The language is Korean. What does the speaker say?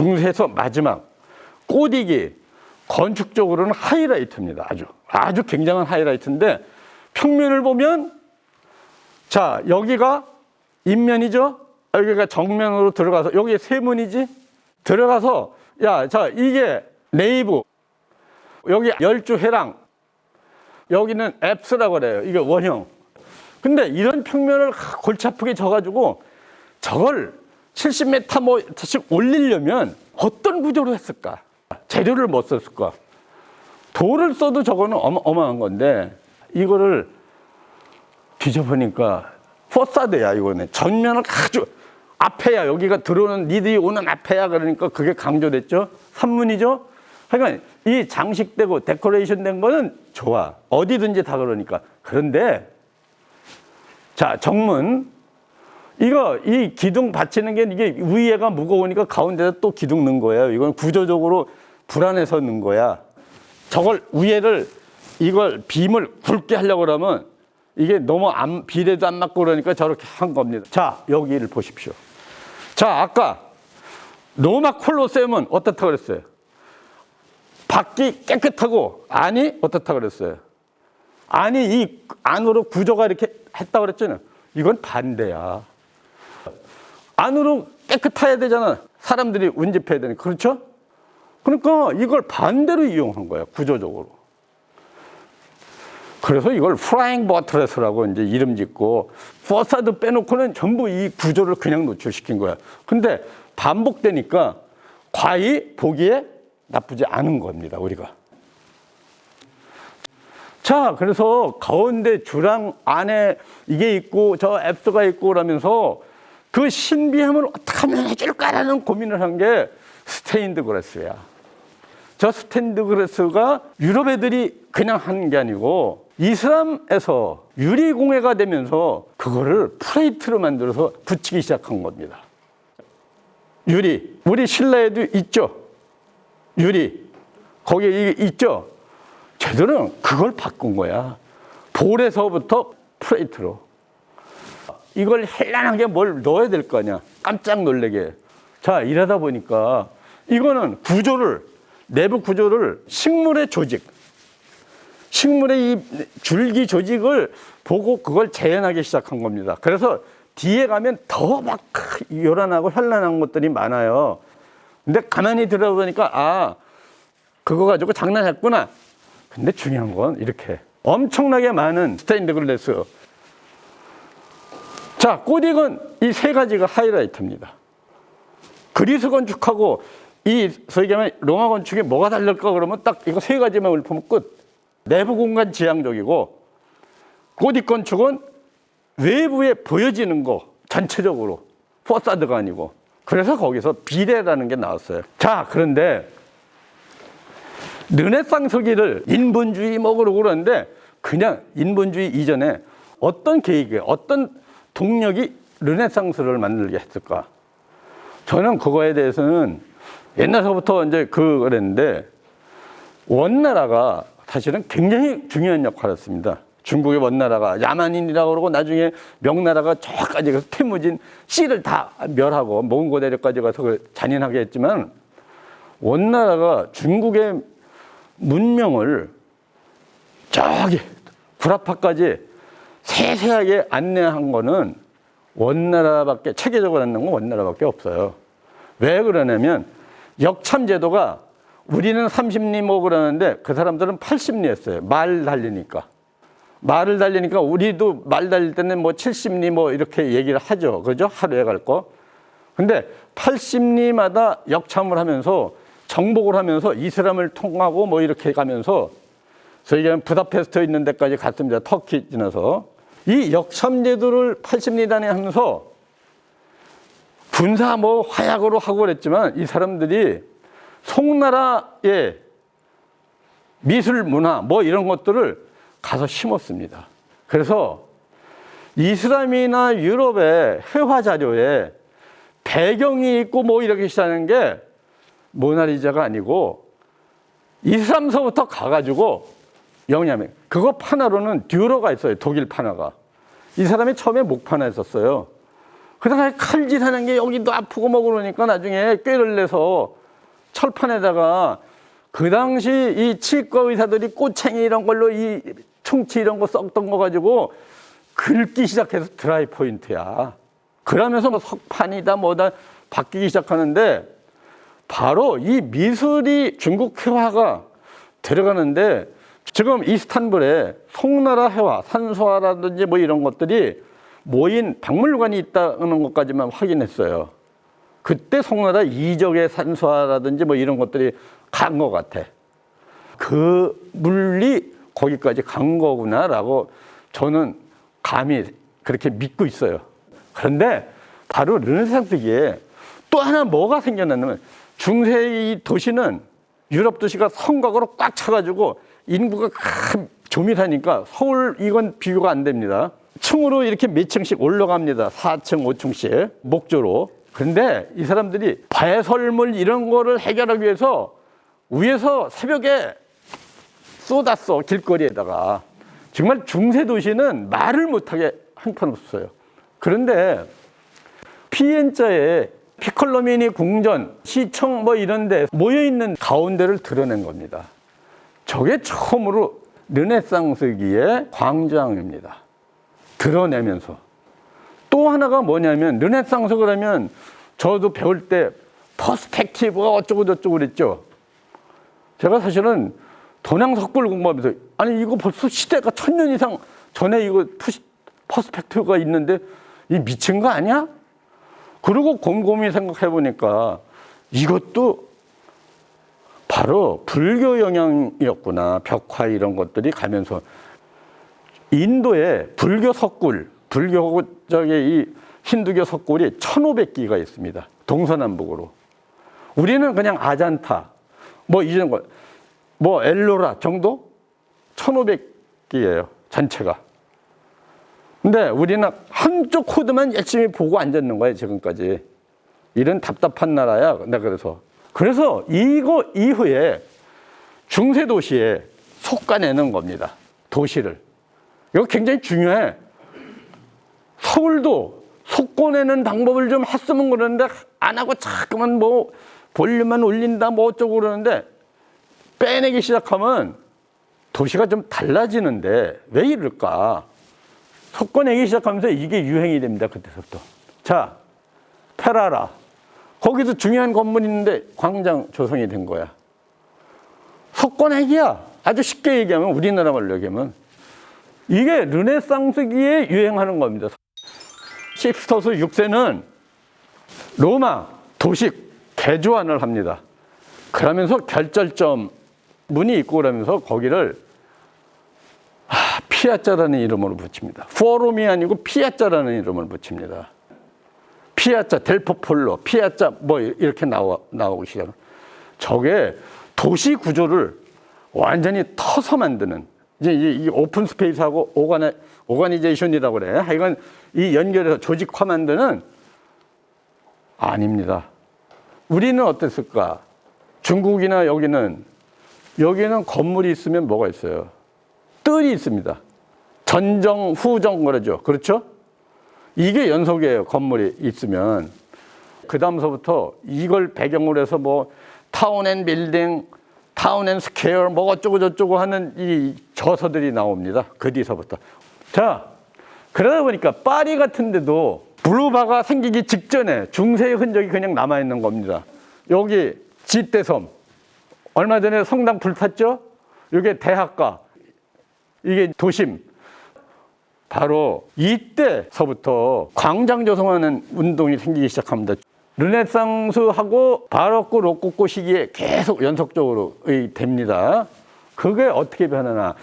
중세에서 마지막 꼬디기 건축적으로는 하이라이트입니다. 아주 굉장한 하이라이트인데 평면을 보면 자 여기가 인면이죠. 여기가 정면으로 들어가서 여기 세문이지. 들어가서 자 이게 네이브 여기 열주회랑 여기는 앱스라고 그래요. 이게 원형. 근데 이런 평면을 골치 아프게 져가지고 저걸 70m 뭐씩 올리려면 어떤 구조로 했을까? 재료를 못 썼을까? 돌을 써도 저거는 어마어마한 건데 이거를 뒤져보니까 포사드야. 이거는 전면을 아주 앞에야. 여기가 들어오는 니들이 오는 앞에야. 그러니까 그게 강조됐죠. 산문이죠. 그러니까 이 장식되고 데코레이션 된 거는 좋아. 어디든지 다 그러니까. 그런데 자 정문 이 기둥 받치는 게 이게 위에가 무거우니까 가운데다 또 기둥 넣은 거예요. 이건 구조적으로 불안해서 넣은 거야. 저걸 위에를 이걸 빔을 굵게 하려고 그러면 이게 너무 비례도 안 맞고 그러니까 저렇게 한 겁니다. 자 여기를 보십시오. 자 아까 로마 콜로세움은 어떻다 그랬어요? 밖이 깨끗하고 안이 어떻다 그랬어요? 안이 이 안으로 구조가 이렇게 했다 그랬잖아요. 이건 반대야. 안으로 깨끗해야 되잖아. 사람들이 운집해야 되니까. 그렇죠? 그러니까 이걸 반대로 이용한 거야. 구조적으로. 그래서 이걸 프라잉 버트레스라고 이제 이름 짓고 포사드 빼놓고는 전부 이 구조를 그냥 노출시킨 거야. 근데 반복되니까 과히 보기에 나쁘지 않은 겁니다. 우리가. 자, 그래서 가운데 주랑 안에 이게 있고 저 앱스가 있고 그러면서 그 신비함을 어떻게 하면 해줄까라는 고민을 한 게 스테인드 그라스야. 저 스테인드 그라스가 유럽 애들이 그냥 한 게 아니고 이슬람에서 유리공예가 되면서 그거를 플레이트로 만들어서 붙이기 시작한 겁니다. 유리, 우리 신라에도 있죠. 유리, 거기에 이게 있죠. 쟤들은 그걸 바꾼 거야. 볼에서부터 플레이트로. 이걸 현란하게 뭘 넣어야 될 거 아니야. 깜짝 놀래게. 자, 이러다 보니까 이거는 구조를, 내부 구조를 식물의 조직, 식물의 이 줄기 조직을 보고 그걸 재현하기 시작한 겁니다. 그래서 뒤에 가면 더 막 요란하고 현란한 것들이 많아요. 근데 가만히 들어보니까 그거 가지고 장난했구나. 근데 중요한 건 이렇게 엄청나게 많은 스테인드 글라스. 자, 꼬딕은 이 세 가지가 하이라이트입니다. 그리스 건축하고 이 소위 말하면 로마 건축이 뭐가 다를까 그러면 딱 이거 세 가지만 읊으면 끝. 내부 공간 지향적이고 꼬딕 건축은 외부에 보여지는 거 전체적으로 포사드가 아니고 그래서 거기서 비례라는 게 나왔어요. 자, 그런데 르네상스기를 인본주의 뭐 그러고 그러는데 그냥 인본주의 이전에 어떤 계획이 어떤 동력이 르네상스를 만들게 했을까? 저는 그거에 대해서는 옛날서부터 이제 그랬는데 원나라가 사실은 굉장히 중요한 역할을 했습니다. 중국의 원나라가 야만인이라고 그러고 나중에 명나라가 저까지 가서 태무진 씨를 다 멸하고 몽고 대륙까지 가서 잔인하게 했지만 원나라가 중국의 문명을 저기 구라파까지 세세하게 안내한 거는 원나라밖에, 체계적으로 안내한 건 원나라밖에 없어요. 왜 그러냐면 역참제도가 우리는 30리 뭐 그러는데 그 사람들은 80리 했어요. 말 달리니까. 말을 달리니까 우리도 말 달릴 때는 뭐 70리 뭐 이렇게 얘기를 하죠. 그죠? 하루에 갈 거. 근데 80리마다 역참을 하면서 정복을 하면서 이슬람을 통하고 뭐 이렇게 가면서 저희가 부다페스트 있는 데까지 갔습니다. 터키 지나서. 이 역참제도를 80리단에 하면서 군사 뭐 화약으로 하고 그랬지만 이 사람들이 송나라의 미술 문화 뭐 이런 것들을 가서 심었습니다. 그래서 이슬람이나 유럽의 회화 자료에 배경이 있고 뭐 이렇게 시작하는 게 모나리자가 아니고 이슬람서부터 가가지고 영냐면 그거 판화로는 듀러가 있어요. 독일 판화가. 이 사람이 처음에 목판화 했었어요. 그러다가 칼질하는 게 여기도 아프고 뭐 그러니까 나중에 꾀를 내서 철판에다가 그 당시 이 치과 의사들이 꼬챙이 이런 걸로 이 충치 이런 거 썩던 거 가지고 긁기 시작해서 드라이 포인트야. 그러면서 뭐 석판이다 뭐다 바뀌기 시작하는데 바로 이 미술이 중국 회화가 들어가는데 지금 이스탄불에 송나라 회화, 산수화라든지 뭐 이런 것들이 모인 박물관이 있다는 것까지만 확인했어요. 그때 송나라 이적의 산수화라든지 뭐 이런 것들이 간 것 같아. 그 물리 거기까지 간 거구나라고 저는 감히 그렇게 믿고 있어요. 그런데 바로 르네상스기에 또 하나 뭐가 생겨났냐면 중세 이 도시는 유럽 도시가 성곽으로 꽉 차가지고 인구가 조밀하니까 서울 이건 비교가 안 됩니다. 층으로 이렇게 몇 층씩 올라갑니다. 4층, 5층씩 목조로. 그런데 이 사람들이 배설물 이런 거를 해결하기 위해서 위에서 새벽에 쏟았어, 길거리에다가. 정말 중세 도시는 말을 못하게 한편없어요. 그런데 피엔자에 피콜로미니 궁전, 시청 뭐 이런 데 모여있는 가운데를 드러낸 겁니다. 저게 처음으로 르네상스기의 광장입니다. 드러내면서. 또 하나가 뭐냐면 르네상스 그러면 저도 배울 때 퍼스펙티브가 어쩌고 저쩌고 그랬죠. 제가 사실은 동양석굴 공부하면서 아니 이거 벌써 시대가 1000년 이상 전에 이거 퍼스펙티브가 있는데 이 미친 거 아니야? 그리고 곰곰이 생각해 보니까 이것도 바로 불교 영향이었구나. 벽화 이런 것들이 가면서 인도에 불교 석굴, 불교 쪽에 이 힌두교 석굴이 1500기가 있습니다. 동서남북으로. 우리는 그냥 아잔타, 뭐 이런 거, 뭐 엘로라 정도? 1500기예요. 전체가. 근데 우리는 한쪽 코드만 열심히 보고 앉았는 거예요. 지금까지. 이런 답답한 나라야. 내가 그래서 이거 이후에 중세 도시에 속가내는 겁니다. 도시를. 이거 굉장히 중요해. 서울도 속고내는 방법을 좀 했으면 그러는데 안 하고 자꾸만 뭐 볼륨만 올린다 뭐 어쩌고 그러는데 빼내기 시작하면 도시가 좀 달라지는데 왜 이럴까? 속고내기 시작하면서 이게 유행이 됩니다. 그때부터. 자, 페라라. 거기도 중요한 건물이 있는데 광장 조성이 된 거야. 속고내기야. 아주 쉽게 얘기하면 우리나라 말로 얘기하면 이게 르네상스기에 유행하는 겁니다. 식스토스 6세는 로마 도시 개조안을 합니다. 그러면서 결절점 문이 있고 그러면서 거기를 피아자라는 이름으로 붙입니다. 포럼이 아니고 피아자라는 이름을 붙입니다. 피아자, 델포폴로, 피아자 뭐 이렇게 나오기 시작해요. 저게 도시 구조를 완전히 터서 만드는 이제 이 오픈 스페이스하고 오가니제이션이라고 그래. 하여간 이 연결해서 조직화 만드는 아닙니다. 우리는 어땠을까? 중국이나 여기는 건물이 있으면 뭐가 있어요? 뜰이 있습니다. 전정, 후정 그러죠. 그렇죠? 이게 연속이에요. 건물이 있으면. 그 다음서부터 이걸 배경으로 해서 뭐 타운 앤 빌딩, 타운 앤 스퀘어 뭐 어쩌고 저쩌고 하는 이 저서들이 나옵니다. 그 뒤서부터. 자, 그러다 보니까 파리 같은 데도 블루바가 생기기 직전에 중세의 흔적이 그냥 남아있는 겁니다. 여기 지대섬. 얼마 전에 성당 불탔죠? 이게 대학가. 이게 도심. 바로 이때서부터 광장 조성하는 운동이 생기기 시작합니다. 르네상스하고 바로크 로코코 시기에 계속 연속적으로 됩니다. 그게 어떻게 변하나.